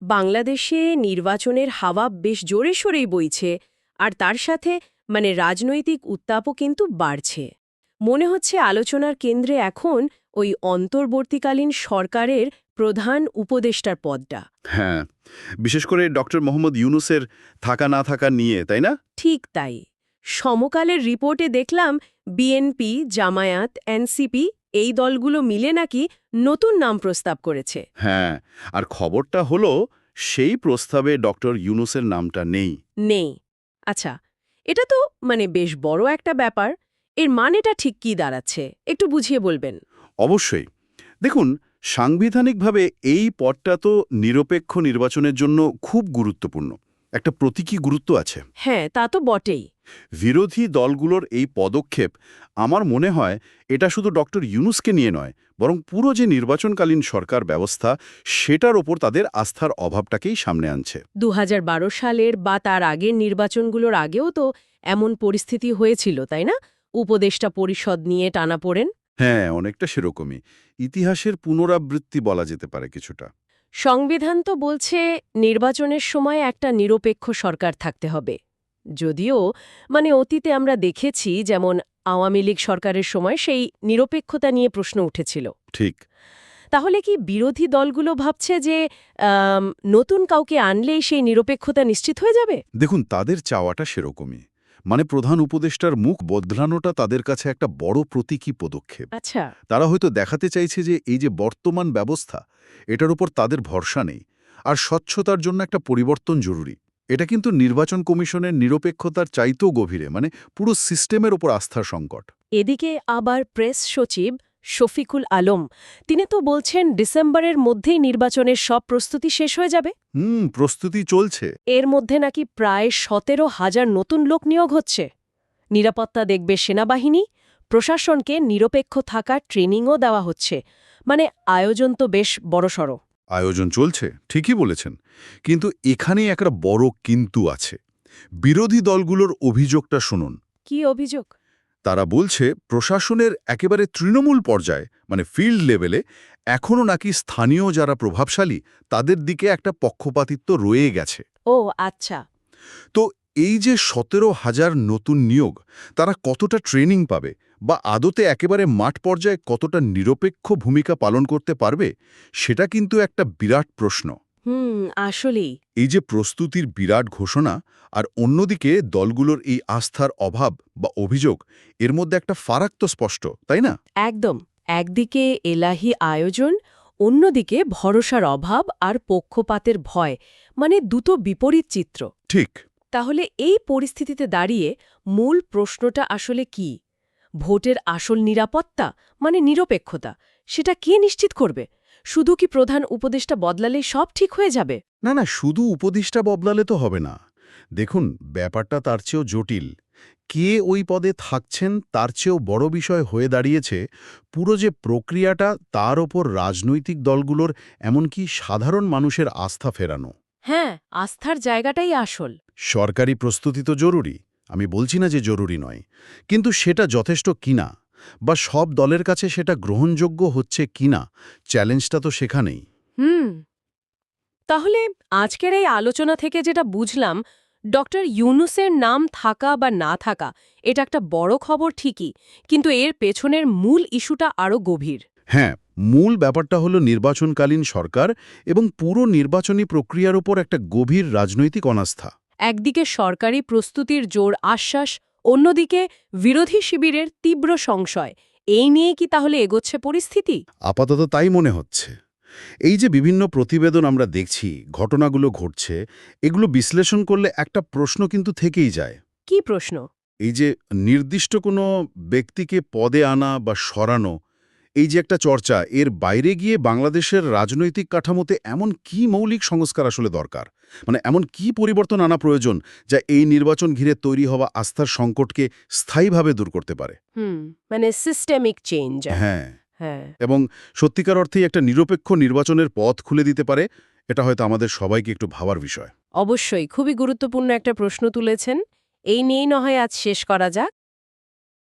বাংলাদেশে নির্বাচনের হাওয়া বেশ জোরে সোরেই বইছে, আর তার সাথে রাজনৈতিক উত্তাপও কিন্তু বাড়ছে। মনে হচ্ছে আলোচনার কেন্দ্রে এখন ওই অন্তর্বর্তীকালীন সরকারের প্রধান উপদেষ্টার পদটা। হ্যাঁ, বিশেষ করে ডক্টর মোহাম্মদ ইউনূসের থাকা না থাকা নিয়ে, তাই না? ঠিক তাই। সমকালের রিপোর্টে দেখলাম বিএনপি, জামায়াত, এনসিপি এই দলগুলো মিলে নাকি নতুন নাম প্রস্তাব করেছে। হ্যাঁ, আর খবরটা হলো সেই প্রস্তাবে ডক্টর ইউনূসের নামটা নেই। নেই। আচ্ছা, এটা তো বেশ বড় একটা ব্যাপার। এর মানেটা ঠিক কি দাঁড়াচ্ছে একটু বুঝিয়ে বলবেন? অবশ্যই। দেখুন, সাংবিধানিকভাবে এই পদটা তো নিরপেক্ষ নির্বাচনের জন্য খুব গুরুত্বপূর্ণ। একটা প্রতীকী গুরুত্ব আছে। হ্যাঁ, তা তো বটেই। বিরোধী দলগুলোর এই পদক্ষেপ, আমার মনে হয় এটা শুধু ডক্টর ইউনূসকে নিয়ে নয়, বরং পুরো যে নির্বাচনকালীন সরকার ব্যবস্থা, সেটার ওপর তাদের আস্থার অভাবটাকেই সামনে আনছে। ২০১২ সালের বা তার আগের নির্বাচনগুলোর আগেও তো এমন পরিস্থিতি হয়েছিল, তাই না? উপদেষ্টা পরিষদ নিয়ে টানাপোড়েন। হ্যাঁ, অনেকটা সেরকমই। ইতিহাসের পুনরাবৃত্তি বলা যেতে পারে কিছুটা। সংবিধান তো বলছে নির্বাচনের সময় একটা নিরপেক্ষ সরকার থাকতে হবে। যদিও অতীতে আমরা দেখেছি, যেমন আওয়ামী লীগ সরকারের সময় সেই নিরপেক্ষতা নিয়ে প্রশ্ন উঠেছিল। ঠিক। তাহলে কি বিরোধী দলগুলো ভাবছে যে আম, নতুন কাউকে আনলেই সেই নিরপেক্ষতা নিশ্চিত হয়ে যাবে? দেখুন, তাদের চাওয়াটা সেরকমই। প্রধান উপদেষ্টার মুখ বদলানোটা তাদের কাছে একটা বড় প্রতীকী পদক্ষেপ। আচ্ছা। তারা হয়তো দেখাতে চাইছে যে এই যে বর্তমান ব্যবস্থা, এটার উপর তাদের ভরসা নেই, আর স্বচ্ছতার জন্য একটা পরিবর্তন জরুরি। এটা কিন্তু নির্বাচন কমিশনের নিরপেক্ষতার চাইতেও গভীরে, পুরো সিস্টেমের ওপর আস্থার সংকট। এদিকে আবার প্রেস সচিব শফিকুল আলম তিনি তো বলছেন ডিসেম্বরের মধ্যেই নির্বাচনের সব প্রস্তুতি শেষ হয়ে যাবে। প্রস্তুতি চলছে। এর মধ্যে নাকি প্রায় ১৭,০০০ নতুন লোক নিয়োগ হচ্ছে। নিরাপত্তা দেখবে সেনাবাহিনী, প্রশাসনকে নিরপেক্ষ থাকার ট্রেনিংও দেওয়া হচ্ছে। আয়োজন তো বেশ বড়সড়। আয়োজন চলছে, ঠিকই বলেছেন। কিন্তু এখানেই একটা বড় কিন্তু আছে। বিরোধী দলগুলোর অভিযোগটা শুনুন। কি অভিযোগ? তারা বলছে প্রশাসনের একেবারে তৃণমূল পর্যায়ে, ফিল্ড লেভেলে, এখনও নাকি স্থানীয় যারা প্রভাবশালী তাদের দিকে একটা পক্ষপাতিত্ব রয়ে গেছে। ও আচ্ছা। তো এই যে ১৭,০০০ নতুন নিয়োগ, তারা কতটা ট্রেনিং পাবে, বা আদতে একেবারে মাঠ পর্যায়ে কতটা নিরপেক্ষ ভূমিকা পালন করতে পারবে, সেটা কিন্তু একটা বিরাট প্রশ্ন। আসলেই। এই যে প্রস্তুতির বিরাট ঘোষণা, আর অন্যদিকে দলগুলোর এই আস্থার অভাব বা অভিযোগ, এর মধ্যে একটা ফারাক তো স্পষ্ট, তাই না? একদম। একদিকে এলাহি আয়োজন, অন্যদিকে ভরসার অভাব আর পক্ষপাতের ভয়। দুটো বিপরীত চিত্র। ঠিক। তাহলে এই পরিস্থিতিতে দাঁড়িয়ে মূল প্রশ্নটা আসলে কি? ভোটের আসল নিরাপত্তা, নিরপেক্ষতা, সেটা কে নিশ্চিত করবে? শুধু কি প্রধান উপদেষ্টা বদলালেই সব ঠিক হয়ে যাবে? না, না, শুধু উপদেষ্টা বদলালে তো হবে না। দেখুন, ব্যাপারটা তার চেয়েও জটিল। কে ওই পদে থাকছেন তার চেয়েও বড় বিষয় হয়ে দাঁড়িয়েছে পুরো যে প্রক্রিয়াটা, তার ওপর রাজনৈতিক দলগুলোর, এমনকি সাধারণ মানুষের আস্থা ফেরানো। হ্যাঁ, আস্থার জায়গাটাই আসল। সরকারি প্রস্তুতি তো জরুরি, আমি বলছি না যে জরুরি নয়, কিন্তু সেটা যথেষ্ট কিনা, বা সব দলের কাছে সেটা গ্রহণযোগ্য হচ্ছে কিনা, চ্যালেঞ্জটা তো সেখানেই। হুম। তাহলে আজকের এই আলোচনা থেকে যেটা বুঝলাম, ডক্টর ইউনূসের নাম থাকা বা না থাকা এটা একটা বড় খবর ঠিকই, কিন্তু এর পেছনের মূল ইস্যুটা আরও গভীর। হ্যাঁ, মূল ব্যাপারটা হলো নির্বাচনকালীন সরকার এবং পুরো নির্বাচনী প্রক্রিয়ার উপর একটা গভীর রাজনৈতিক অনাস্থা। একদিকে সরকারি প্রস্তুতির জোর আশ্বাস, অন্যদিকে বিরোধী শিবিরের তীব্র সংশয়। এই নিয়ে কি তাহলে এগোচ্ছে পরিস্থিতি? আপাতত তাই মনে হচ্ছে। এই যে বিভিন্ন প্রতিবেদন আমরা দেখছি, ঘটনাগুলো ঘটছে, এগুলো বিশ্লেষণ করলে একটা প্রশ্ন কিন্তু থেকেই যায়। কি প্রশ্ন? এই যে নির্দিষ্ট কোনো ব্যক্তিকে পদে আনা বা সরানো, এই যে একটা চর্চা, এর বাইরে গিয়ে বাংলাদেশের রাজনৈতিক কাঠামোতে এমন কি মৌলিক সংস্কার আসলে দরকার? এমন কি পরিবর্তন আনা প্রয়োজন, যা এই নির্বাচন ঘিরে তৈরি হওয়া আস্থার সংকটকে স্থায়ীভাবে দূর করতে পারে? Systemic change. হ্যাঁ। হ্যাঁ। এবং সত্যিকার অর্থেই একটা নিরপেক্ষ নির্বাচনের পথ খুলে দিতে পারে, এটা হয়তো আমাদের সবাইকে একটু ভাবার বিষয়। অবশ্যই খুবই গুরুত্বপূর্ণ একটা প্রশ্ন তুলেছেন। এই নিয়েই না হয় আজ শেষ করা যাক।